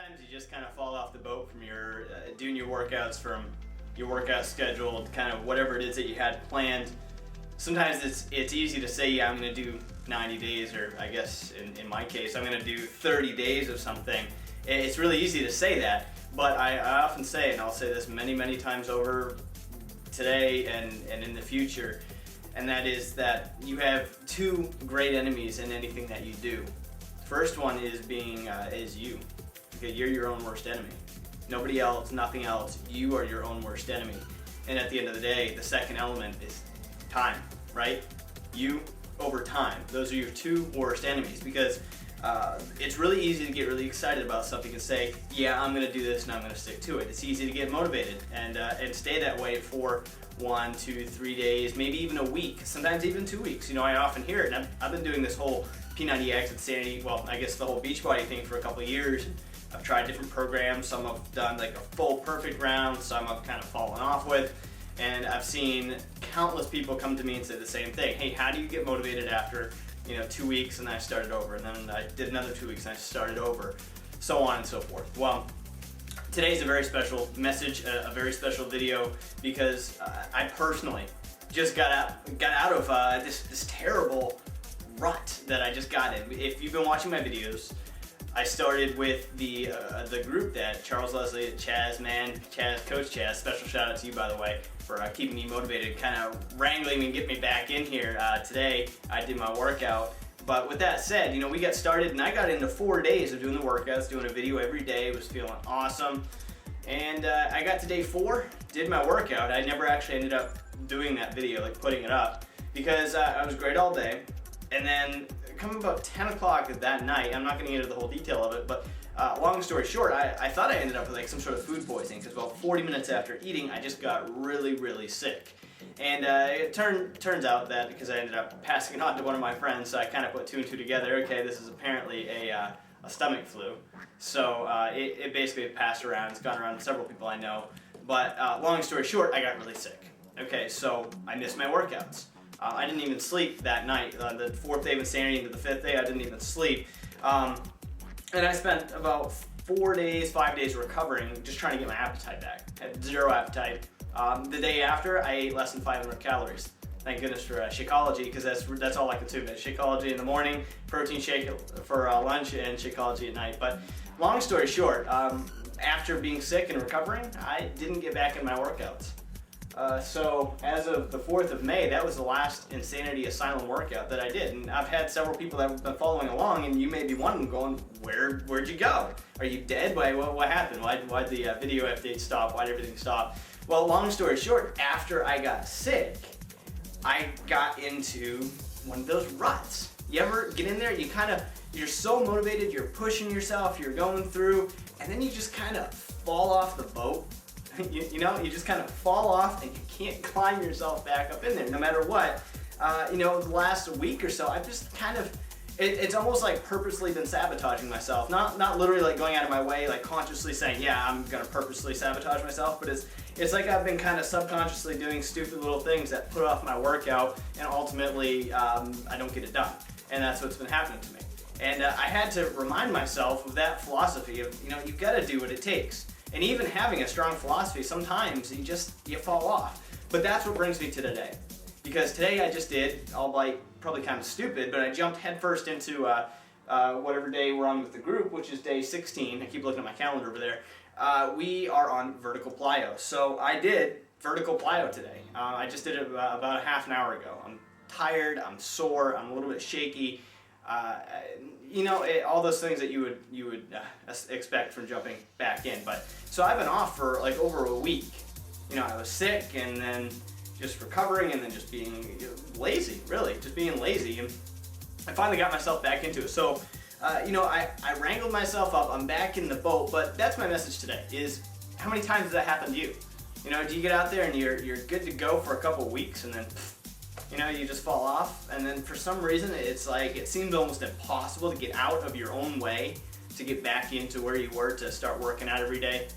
sometimes you just kind of fall off the boat from your doing your workouts from your workout schedule, kind of whatever it is that you had planned. Sometimes it's easy to say, yeah, I'm going to do 90 days, or I guess in my case, I'm going to do 30 days of something. It's really easy to say that, but I often say, and I'll say this many times over today and in the future, and that is that you have two great enemies in anything that you do. First one is you. Okay, you're your own worst enemy. Nobody else, nothing else. You are your own worst enemy. And at the end of the day, the second element is time, right? You over time. Those are your two worst enemies, because it's really easy to get really excited about something and say, yeah, I'm going to do this and I'm going to stick to it. It's easy to get motivated and stay that way for 1, 2, 3 days, maybe even a week, sometimes even 2 weeks. You know, I often hear it, and I've been doing this whole P90X Insanity, well, I guess the whole Beachbody thing for a couple of years. I've tried different programs. Some I've done like a full perfect round, some I've kind of fallen off with, and I've seen countless people come to me and say the same thing. Hey, how do you get motivated after 2 weeks and I started over, and then I did another 2 weeks and I started over, so on and so forth. Well, today's a very special message, a very special video, because I personally just got out of this terrible rut that I just got in. If you've been watching my videos, I started with the group that Charles Leslie, Coach Chaz, special shout out to you, by the way, for keeping me motivated, kind of wrangling me and getting me back in here. Today I did my workout. But with that said, we got started and I got into 4 days of doing the workouts, doing a video every day, was feeling awesome. And I got to day 4, did my workout. I never actually ended up doing that video, like putting it up, because I was great all day. And then come about 10 o'clock that night, I'm not going to get into the whole detail of it, but long story short, I thought I ended up with like some sort of food poisoning, because about 40 minutes after eating, I just got really sick. And it turns out that because I ended up passing it on to one of my friends, so I kind of put 2 and 2 together. Okay, this is apparently a stomach flu. So it basically passed around. It's gone around to several people I know. But long story short, I got really sick. Okay, so I missed my workouts. I didn't even sleep that night. The 4th day of Insanity into the 5th day, I didn't even sleep. And I spent about 4 days, 5 days recovering, just trying to get my appetite back. Had zero appetite. The day after, I ate less than 500 calories. Thank goodness for Shakeology, because that's all I consume. Shakeology in the morning, protein shake for lunch, and Shakeology at night. But long story short, after being sick and recovering, I didn't get back in my workouts. So as of the 4th of May, that was the last Insanity Asylum workout that I did. And I've had several people that have been following along, and you may be wondering, going, where'd you go? Are you dead? What happened? Why'd the video update stop? Why'd everything stop? Well, long story short, after I got sick, I got into one of those ruts. You ever get in there, you're so motivated, you're pushing yourself, you're going through, and then you just kind of fall off the boat. You just kind of fall off and you can't climb yourself back up in there no matter what. The last week or so, I've just kind of, it's almost like purposely been sabotaging myself. Not literally like going out of my way, like consciously saying, yeah, I'm gonna purposely sabotage myself, but it's like I've been kind of subconsciously doing stupid little things that put off my workout, and ultimately I don't get it done. And that's what's been happening to me. And I had to remind myself of that philosophy of, you've got to do what it takes. And even having a strong philosophy, sometimes you fall off. But that's what brings me to today. Because today I just did, albeit probably kind of stupid, but I jumped headfirst into whatever day we're on with the group, which is day 16. I keep looking at my calendar over there. We are on vertical plyo. So I did vertical plyo today. I just did it about a half an hour ago. I'm tired, I'm sore, I'm a little bit shaky. All those things that you would expect from jumping back in. But so I've been off for like over a week. I was sick, and then just recovering, and then just being lazy, really, just being lazy. And I finally got myself back into it. So, I wrangled myself up. I'm back in the boat. But that's my message today: is how many times does that happen to you? Do you get out there and you're good to go for a couple weeks, and then you just fall off, and then for some reason it's like it seems almost impossible to get out of your own way to get back into where you were to start working out every day.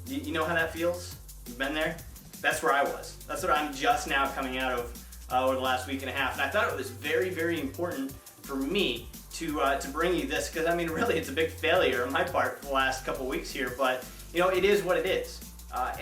You know how that feels? You've been there? That's where I was. That's what I'm just now coming out of over the last week and a half. And I thought it was very important for me to bring you this, because I mean, really, it's a big failure on my part for the last couple weeks here, but you know, it is what it is.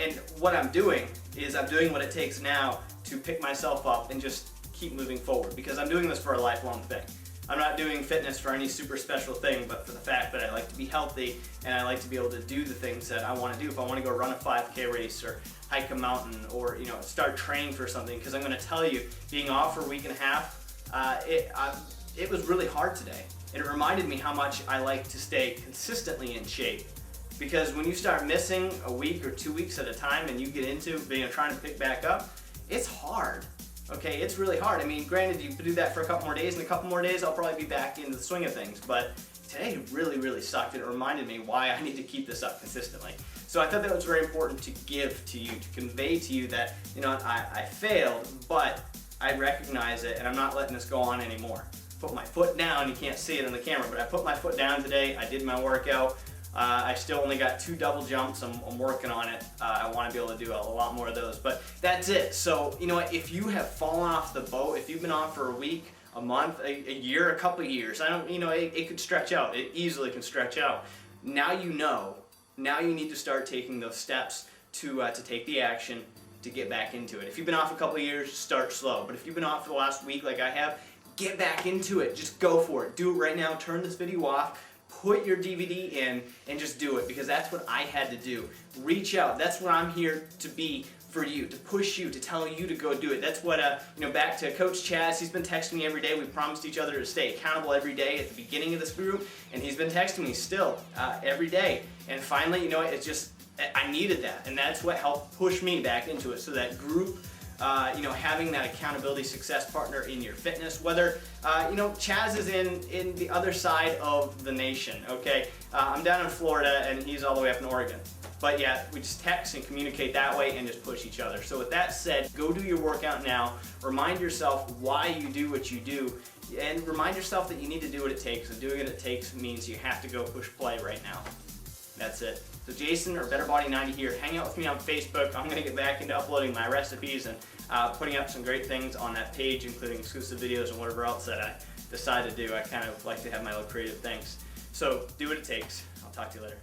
And what I'm doing is I'm doing what it takes now to pick myself up and just keep moving forward, because I'm doing this for a lifelong thing. I'm not doing fitness for any super special thing, but for the fact that I like to be healthy and I like to be able to do the things that I want to do. If I want to go run a 5K race or hike a mountain, or you know, start training for something, because I'm going to tell you, being off for a week and a half, it was really hard today. And it reminded me how much I like to stay consistently in shape. Because when you start missing a week or 2 weeks at a time and you get into trying to pick back up, it's hard. Okay, it's really hard. I mean, granted, you could do that for a couple more days, and a couple more days I'll probably be back into the swing of things. But today really, really sucked, and it reminded me why I need to keep this up consistently. So I thought that was very important to give to you, to convey to you that, you know, I failed, but I recognize it, and I'm not letting this go on anymore. Put my foot down. You can't see it on the camera, but I put my foot down today. I did my workout. I still only got 2 double jumps. I'm working on it. I want to be able to do a lot more of those, but that's it. So, you know what, if you have fallen off the boat, if you've been on for a week, a month, a year, a couple of years, it could stretch out. It easily can stretch out. Now you know. Now you need to start taking those steps to take the action to get back into it. If you've been off a couple of years, start slow. But if you've been off for the last week like I have, get back into it. Just go for it. Do it right now. Turn this video off. Put your DVD in and just do it, because that's what I had to do. Reach out. That's what I'm here to be for you, to push you, to tell you to go do it. That's what, back to Coach Chaz, he's been texting me every day. We promised each other to stay accountable every day at the beginning of this group, and he's been texting me still every day. And finally, you know, it's just, I needed that, and that's what helped push me back into it. So that group, having that accountability success partner in your fitness, whether, Chaz is in the other side of the nation, okay? I'm down in Florida and he's all the way up in Oregon. But yeah, we just text and communicate that way and just push each other. So with that said, go do your workout now. Remind yourself why you do what you do, and remind yourself that you need to do what it takes. And doing what it takes means you have to go push play right now. That's it. So Jason, or BetterBody90 here. Hang out with me on Facebook. I'm going to get back into uploading my recipes and putting up some great things on that page, including exclusive videos and whatever else that I decide to do. I kind of like to have my little creative things. So do what it takes. I'll talk to you later.